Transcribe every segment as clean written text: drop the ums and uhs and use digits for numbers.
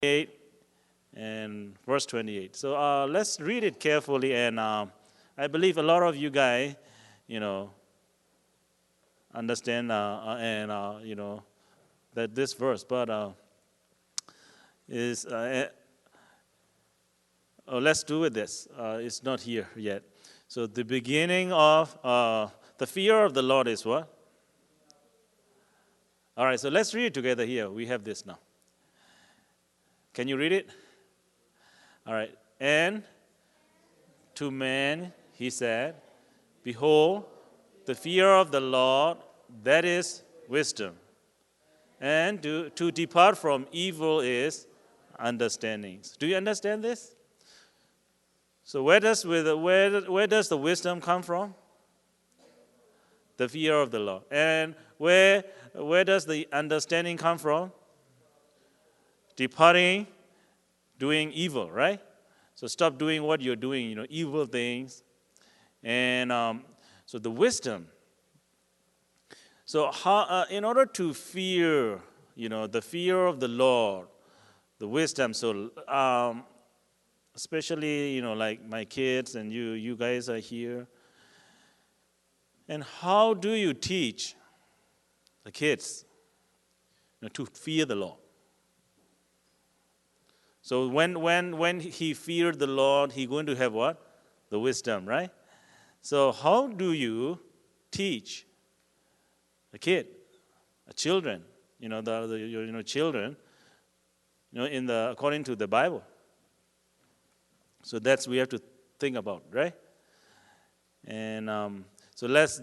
8 and verse 28. So let's read it carefully, and I believe a lot of you guys, understand that this verse, but let's do with this. It's not here yet. So the beginning of the fear of the Lord is what? All right, so let's read it together here. We have this now. Can you read it? All right. And to man he said, behold, the fear of the Lord, that is wisdom. And to depart from evil is understanding. Do you understand this? So where does the wisdom come from? The fear of the Lord. And where does the understanding come from? Departing, doing evil, right? So stop doing what you're doing, evil things. And so the wisdom. So how, in order to fear, the fear of the Lord, the wisdom. So especially, like my kids and you guys are here. And how do you teach the kids to fear the Lord? So when he feared the Lord, he's going to have what? The wisdom, right? So how do you teach a kid, children, children, according to the Bible? So that's we have to think about, right? And so let's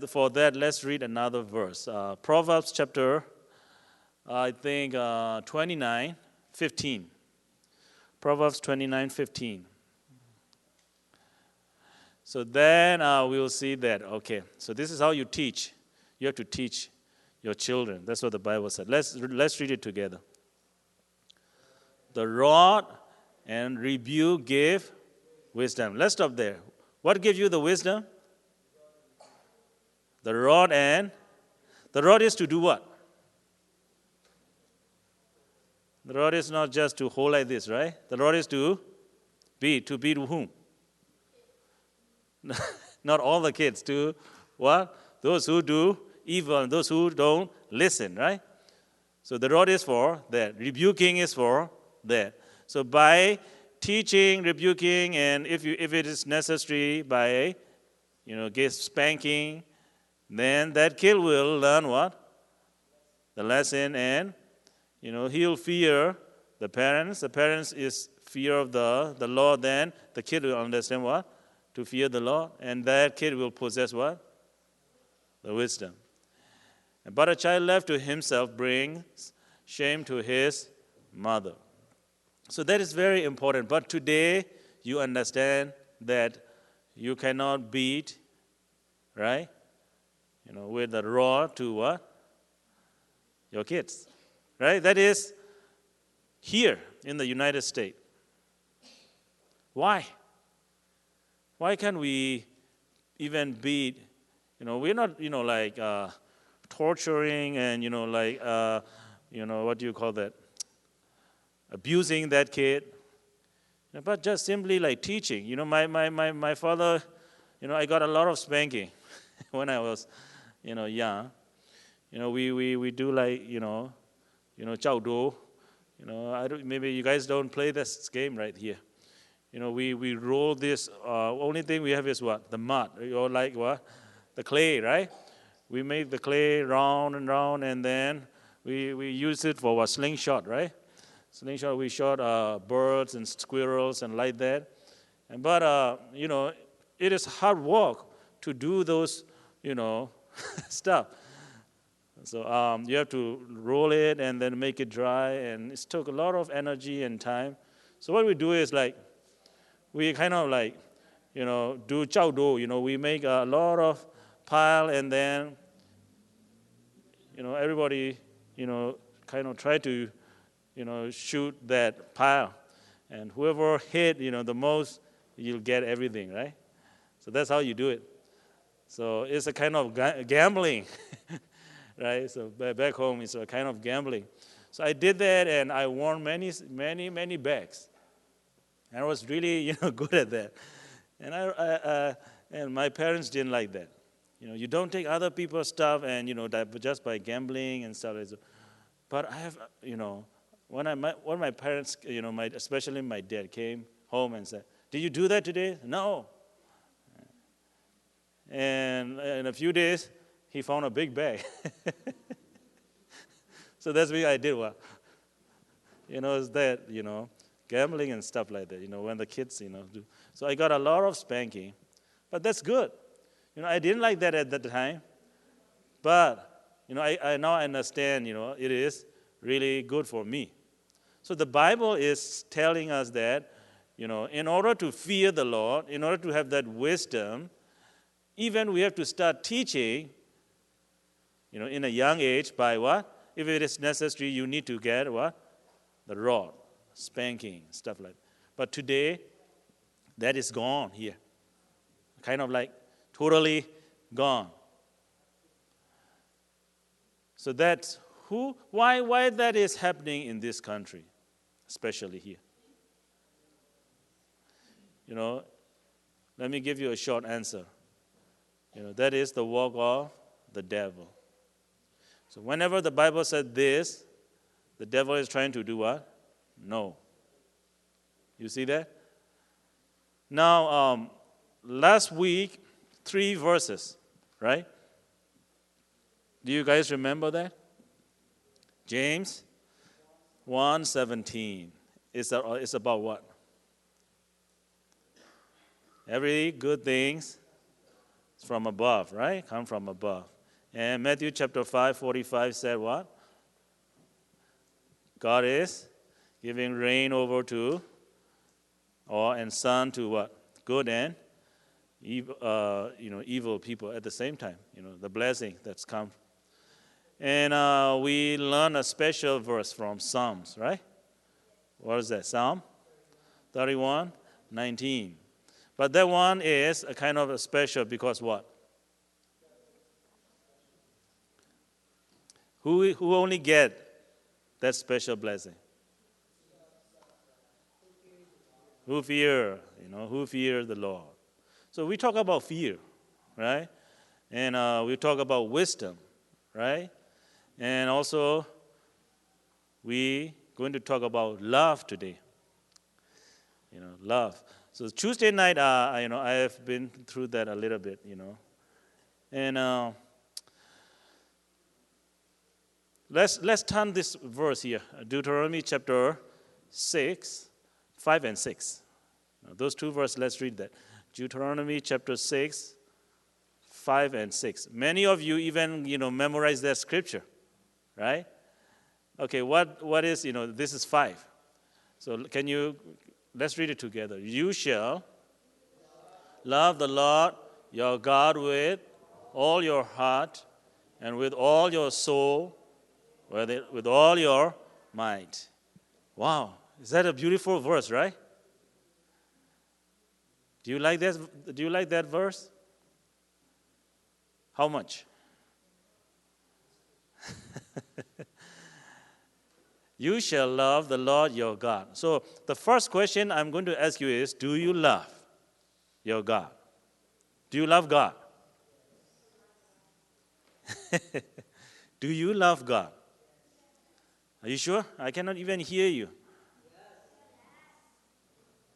read another verse. Proverbs chapter, 29:15. Proverbs 29:15. So then we will see that, okay, so this is how you teach. You have to teach your children. That's what the Bible said. Let's read it together. The rod and rebuke give wisdom. Let's stop there. What gives you the wisdom? The rod is to do what? The rod is not just to hold like this, right? The rod is to beat. To beat whom? Not all the kids. To what? Those who do evil and those who don't listen, right? So the rod is for that. Rebuking is for that. So by teaching, rebuking, and if it is necessary, by give spanking, then that kid will learn what? The lesson, and he'll fear the parents. The parents is fear of the Lord. Then the kid will understand what? To fear the Lord. And that kid will possess what? The wisdom. But a child left to himself brings shame to his mother. So that is very important. But today you understand that you cannot beat, right? With the rod to what? Your kids. Right? That is here in the United States. Why? Why can't we even beat? We're not, torturing and, what do you call that? Abusing that kid. But just simply like teaching. My father, I got a lot of spanking when I was, young. We do like, Chao Do. Maybe you guys don't play this game right here. We roll this. Only thing we have is what? The mud. Or like what? The clay, right? We make the clay round and round, and then we use it for what? Slingshot, right? Slingshot. We shot birds and squirrels and like that. But it is hard work to do those, stuff. So you have to roll it and then make it dry, and it took a lot of energy and time. So what we do is we kind of do chao do. We make a lot of pile, and then everybody kind of try to shoot that pile, and whoever hit the most, you'll get everything, right? So that's how you do it. So it's a kind of gambling. Right? So back home, it's a kind of gambling. So I did that, and I won many bags. And I was really, good at that. And and my parents didn't like that. You don't take other people's stuff, and just by gambling and stuff like that. But I have, when my parents, especially my dad, came home and said, "Did you do that today?" No. And in a few days, he found a big bag. So that's what I did. Well, it's that, gambling and stuff like that, when the kids, do. So I got a lot of spanking, but that's good. I didn't like that at that time, but, I now understand, it is really good for me. So the Bible is telling us that, in order to fear the Lord, in order to have that wisdom, even we have to start teaching, in a young age by what? If it is necessary, you need to get what? The rod, spanking, stuff like that. But today, that is gone here. Kind of like totally gone. So that's why that is happening in this country, especially here. Let me give you a short answer. That is the work of the devil. So whenever the Bible said this, the devil is trying to do what? No. You see that? Now, last week, 3 verses, right? Do you guys remember that? James 1:17. It's about what? Every good thing is from above, right? Come from above. And Matthew chapter 5:45 said what? God is giving rain over to, and sun to what? Good and evil people at the same time. The blessing that's come. And we learn a special verse from Psalms, right? What is that? Psalm 31:19. But that one is a kind of a special because what? Who only get that special blessing? Who fear, who fear the Lord. So we talk about fear, right? And we talk about wisdom, right? And also, we going to talk about love today. Love. So Tuesday night, I have been through that a little bit, And let's turn this verse here, Deuteronomy chapter 6, 5 and 6. Now, those 2 verses, let's read that. Deuteronomy chapter 6, 5 and 6. Many of you even, memorize that scripture, right? Okay, what is, this is 5. So let's read it together. You shall love the Lord your God with all your heart and with all your soul, with all your might. Wow, is that a beautiful verse, right? Do you like that? Do you like that verse? How much? You shall love the Lord your God. So the first question I'm going to ask you is, do you love your God? Do you love God? Do you love God? Are you sure? I cannot even hear you.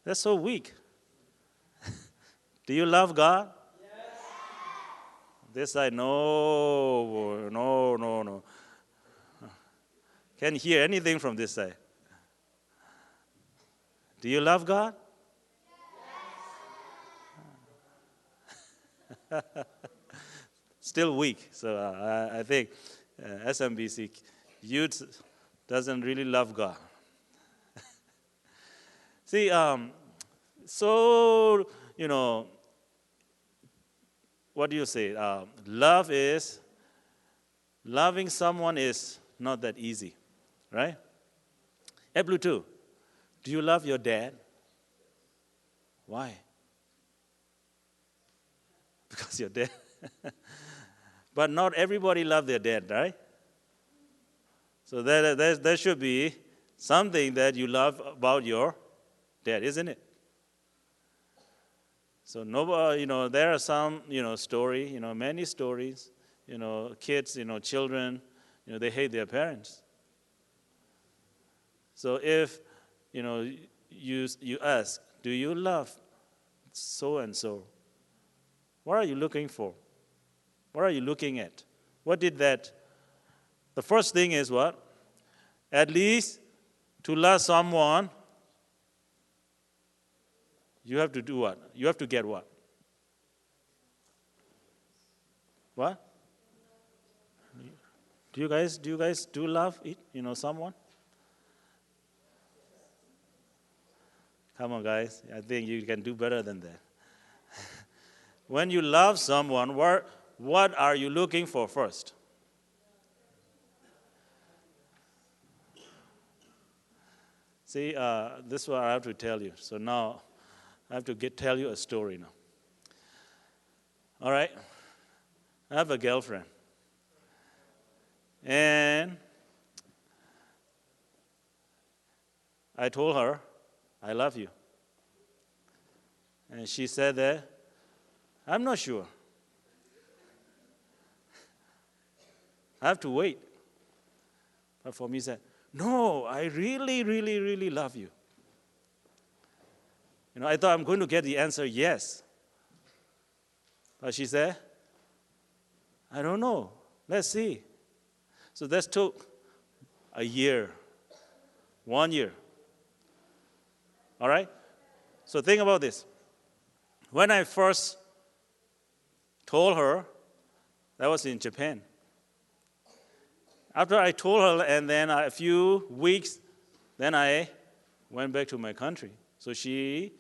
That's so weak. Do you love God? Yes. This side, no. Can't hear anything from this side. Do you love God? Yes. Still weak. So I think SMBC youth doesn't really love God. See, so, what do you say? Loving someone is not that easy, right? Hey, Blue 2, do you love your dad? Why? Because your dad. But not everybody loves their dad, right? So there should be something that you love about your dad, isn't it? So there are some, story, many stories, kids, children, they hate their parents. So if, you ask, do you love so and so? What are you looking for? What are you looking at? What did that? The first thing is what? At least to love someone, you have to do what? You have to get what? What? Do you guys do love it? Someone? Come on, guys. I think you can do better than that. When you love someone, what are you looking for first? See, this is what I have to tell you. So now, I have to tell you a story now. All right? I have a girlfriend. And I told her, I love you. And she said that, I'm not sure. I have to wait. But for me, said, no, I really, really, really love you. I thought I'm going to get the answer yes. But she said, I don't know. Let's see. So that took a year, 1 year. All right? So think about this. When I first told her, that was in Japan. After I told her, and then a few weeks, then I went back to my country. So she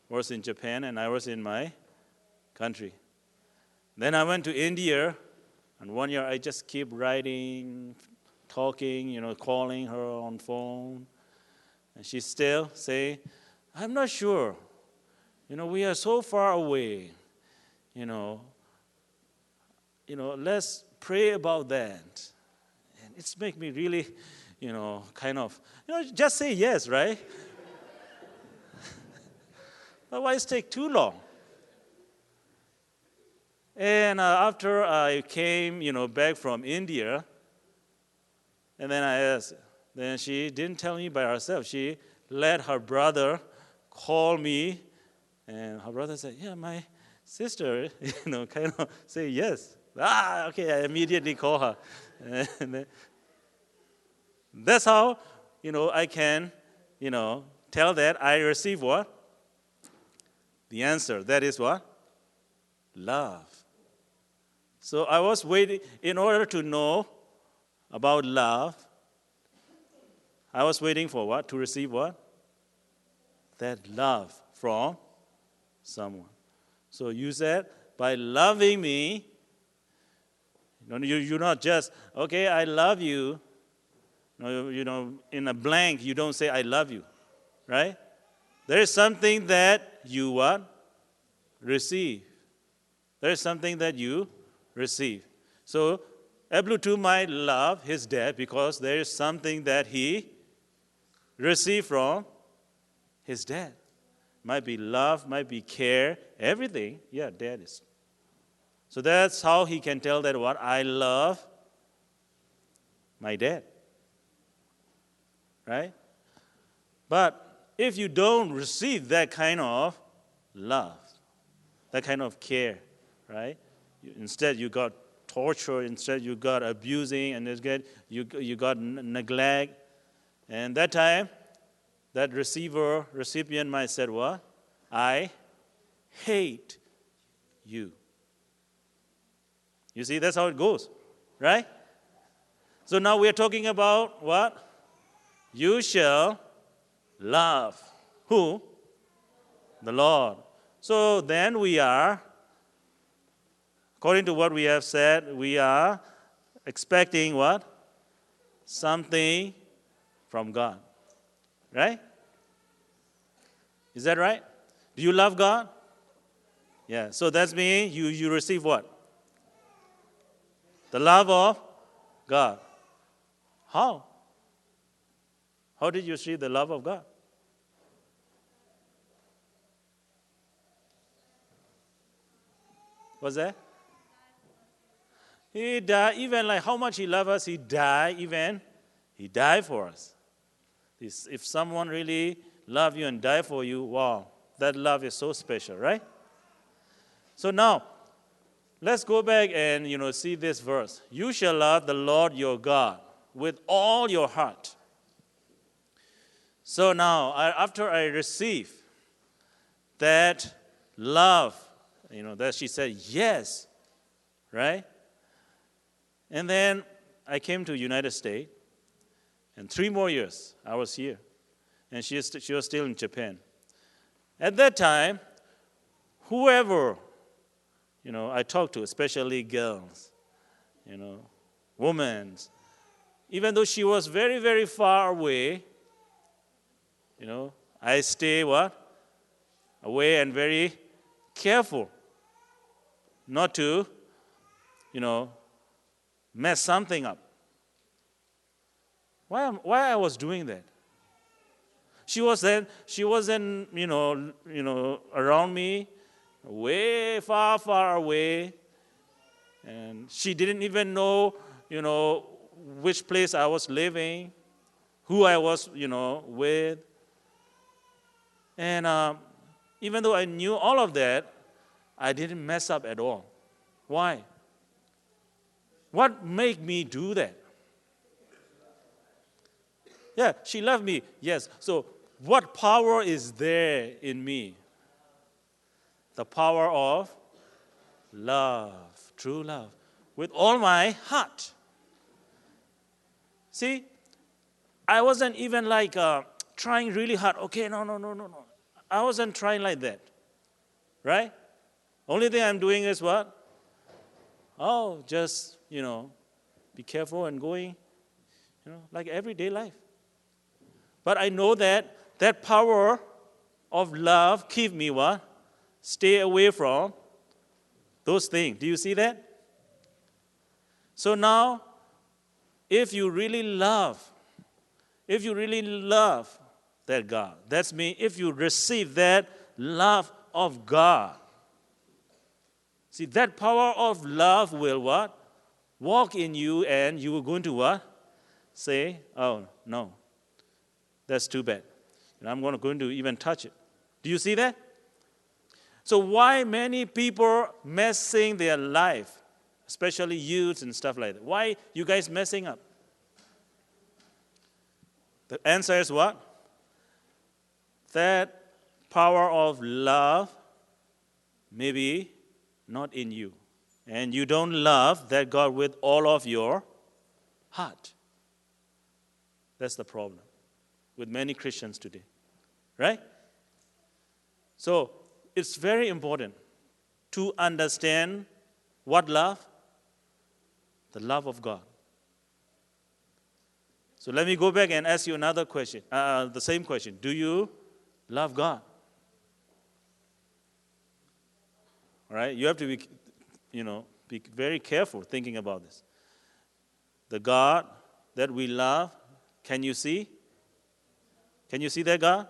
was in Japan, and I was in my country. Then I went to India, and 1 year I just keep writing, talking, calling her on phone. And she still say, I'm not sure. We are so far away. Let's pray about that. And it's make me really, just say yes, right? But why it take too long? And after I came, back from India, and then I asked, then she didn't tell me by herself. She let her brother call me, and her brother said, yeah, my sister, say yes. Okay, I immediately call her. And then, that's how, I can, tell that I receive what? The answer. That is what? Love. So I was waiting, in order to know about love, I was waiting for what? To receive what? That love from someone. So you said, by loving me, you're not just, okay, I love you. In a blank, you don't say, I love you, right? There is something that you what? Receive. There is something that you receive. So, Eblutu might love his dad because there is something that he received from his dad. Might be love, might be care, everything. Yeah, dad is. So that's how he can tell that what? I love my dad. Right? But if you don't receive that kind of love, that kind of care, right? Instead you got torture, instead you got abusing, and you got neglect. And that time, that recipient might say, what? I hate you. You see, that's how it goes, right? So now we are talking about what? You shall love. Who? The Lord. So then we are, according to what we have said, we are expecting what? Something from God. Right? Is that right? Do you love God? Yeah. So that's mean you receive what? The love of God. How? How did you see the love of God? What's that? He died, even like how much he loved us, he died even. He died for us. If someone really loves you and died for you, wow, that love is so special, right? So now, let's go back and see this verse. You shall love the Lord your God with all your heart. So now, after I receive that love, that she said yes, right? And then I came to United States, and 3 more years I was here, and she was still in Japan. At that time, whoever I talked to, especially girls, women, even though she was very, very far away, I stay away and very careful not to, mess something up. Why I was doing that? She wasn't, around me, way far, far away, and she didn't even know, which place I was living, who I was, with. And even though I knew all of that, I didn't mess up at all. Why? What made me do that? Yeah, she loved me, yes. So what power is there in me? The power of love, true love, with all my heart. See, I wasn't even trying really hard. Okay, no. I wasn't trying like that, right? Only thing I'm doing is what? Oh, just, be careful and going, like everyday life. But I know that power of love keep me what? Stay away from those things. Do you see that? So now, if you really love that God, that's me, if you receive that love of God, see, that power of love will what? Walk in you, and you are going to what? Say, oh, no, that's too bad. And I'm going to even touch it. Do you see that? So why many people messing their life, especially youths and stuff like that? Why you guys messing up? The answer is what? That power of love may be not in you. And you don't love that God with all of your heart. That's the problem with many Christians today. Right? So, it's very important to understand what love? The love of God. So let me go back and ask you another question, the same question. Do you love God? All right? You have to be, be very careful thinking about this. The God that we love, can you see? Can you see that God?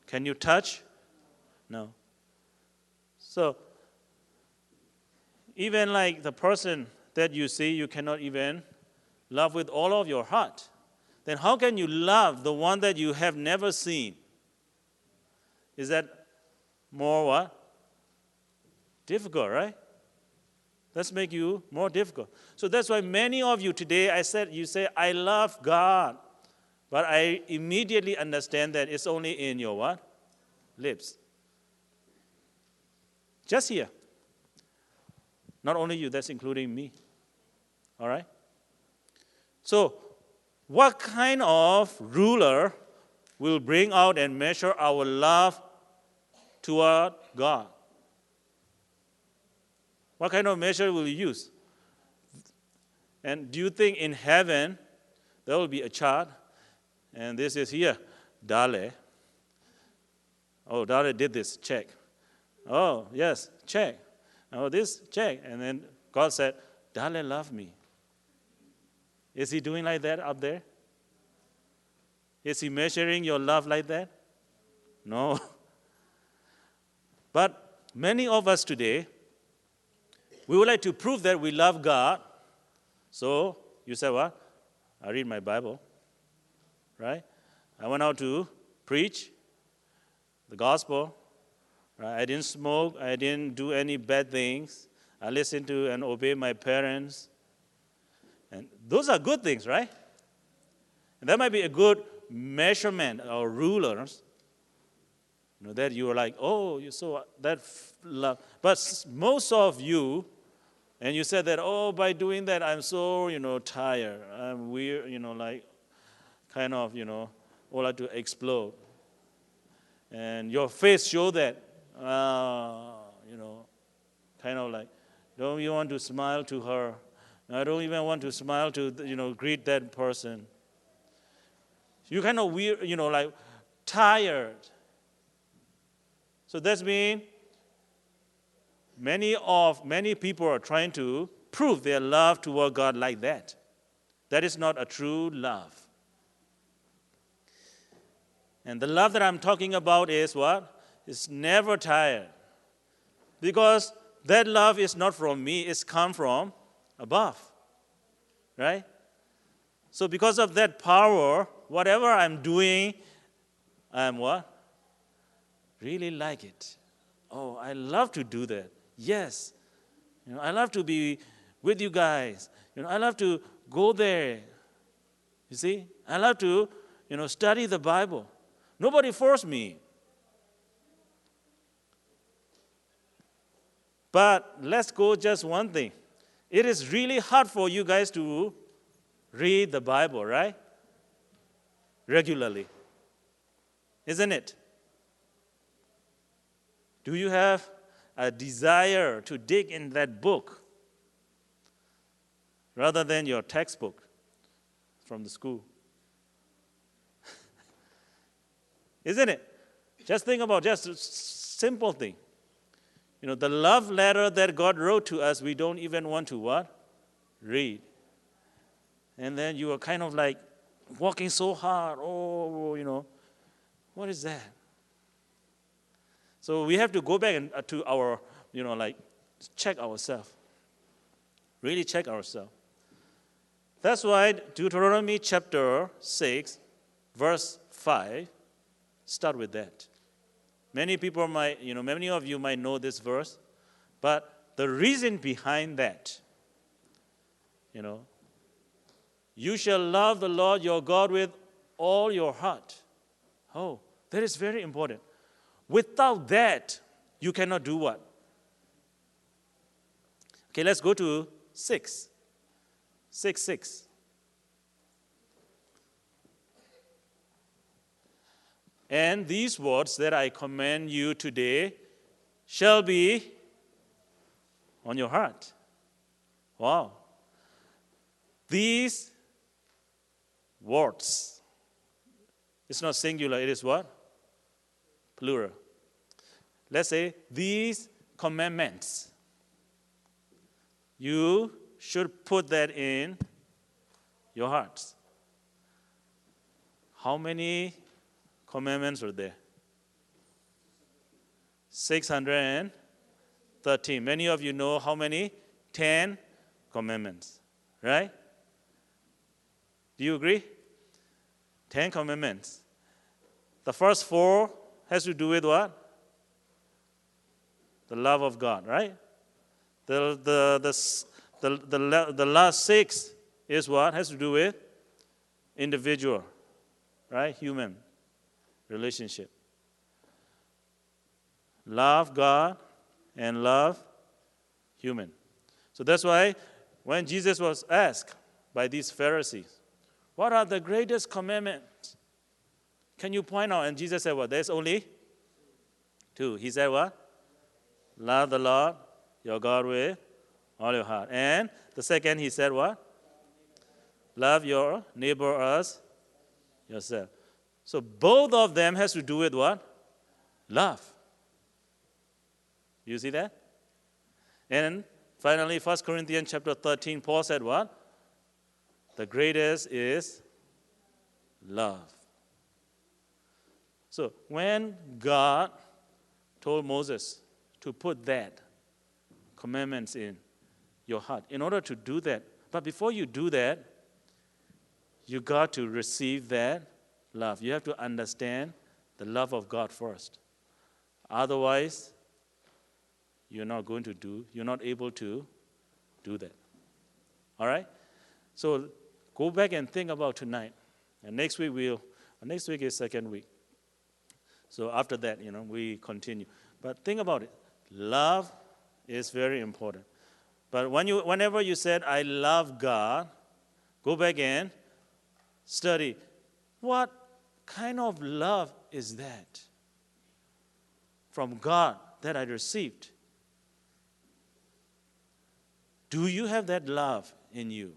Can you touch? No. So, even like the person that you see, you cannot even love with all of your heart. Then how can you love the one that you have never seen? Is that more what? Difficult, right? That's make you more difficult. So that's why many of you today, you say, I love God. But I immediately understand that it's only in your what? Lips. Just here. Not only you, that's including me. All right? So, what kind of ruler will bring out and measure our love toward God? What kind of measure will you use? And do you think in heaven there will be a chart? And this is here, Dale. Oh, Dale did this, check. Oh, yes, check. Oh, this, check. And then God said, Dale loved me. Is he doing like that up there? Is he measuring your love like that? No. But many of us today, we would like to prove that we love God. So you say, what? I read my Bible, right? I went out to preach the gospel. Right? I didn't smoke. I didn't do any bad things. I listened to and obeyed my parents. And those are good things, right? And that might be a good measurement or rulers. That you are like, oh, you saw that love. But most of you, and you said that, oh, by doing that, I'm so, tired. I'm weird, like, kind of, all like to explode. And your face show that, kind of like, don't you want to smile to her? I don't even want to smile to, greet that person. You kind of weird, like, tired. So that means many people are trying to prove their love toward God like that. That is not a true love. And the love that I'm talking about is what? It's never tired. Because that love is not from me, it's come from above. Right? So because of that power, whatever I'm doing, I'm what? Really like it. Oh, I love to do that. Yes. I love to be with you guys. I love to go there. You see? I love to, study the Bible. Nobody forced me. But let's go just one thing. It is really hard for you guys to read the Bible, right? Regularly. Isn't it? Do you have a desire to dig in that book rather than your textbook from the school? Isn't it? Just think about just a simple thing. The love letter that God wrote to us, we don't even want to what? Read. And then you are kind of like walking so hard. Oh, what is that? So we have to go back to our, check ourselves. Really check ourselves. That's why Deuteronomy chapter 6, verse 5, start with that. Many of you might know this verse, but the reason behind that, you shall love the Lord your God with all your heart. Oh, that is very important. Without that, you cannot do what? Okay, let's go to 6. 6:6. And these words that I command you today shall be on your heart. Wow. These words. It's not singular, it is what? Plural. Let's say these commandments. You should put that in your hearts. How many commandments are there? 613. Many of you know how many? 10 commandments, right? Do you agree? 10 commandments. The first 4 has to do with what? The love of God, right? The last 6 is what? Has to do with individual, right? Human relationship. Love God and love human. So that's why when Jesus was asked by these Pharisees, what are the greatest commandments? Can you point out? And Jesus said what? There's only 2. He said what? Love the Lord your God with all your heart. And the second he said what? Love your neighbor as yourself. So both of them has to do with what? Love. You see that? And finally, 1 Corinthians chapter 13, Paul said what? The greatest is love. So when God told Moses to put that commandments in your heart, in order to do that, but before you do that, you got to receive that love. You have to understand the love of God first. Otherwise, you're not able to do that. All right? So go back and think about tonight. And next week is second week. So after that, we continue. But think about it. Love is very important. But whenever you said, I love God, go back and study. What kind of love is that from God that I received? Do you have that love in you?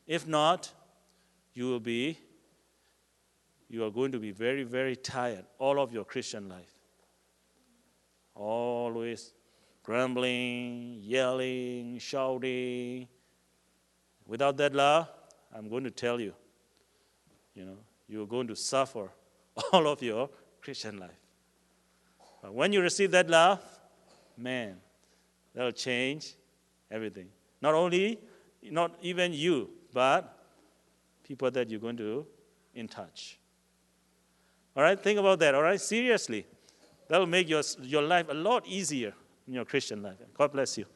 If not, you are going to be very, very tired all of your Christian life. Always grumbling, yelling, shouting. Without that love, I'm going to tell you, you're going to suffer all of your Christian life. But when you receive that love, man, that'll change everything. Not even you, but people that you're going to in touch. All right, think about that, all right? Seriously. That'll make your life a lot easier in your Christian life. God bless you.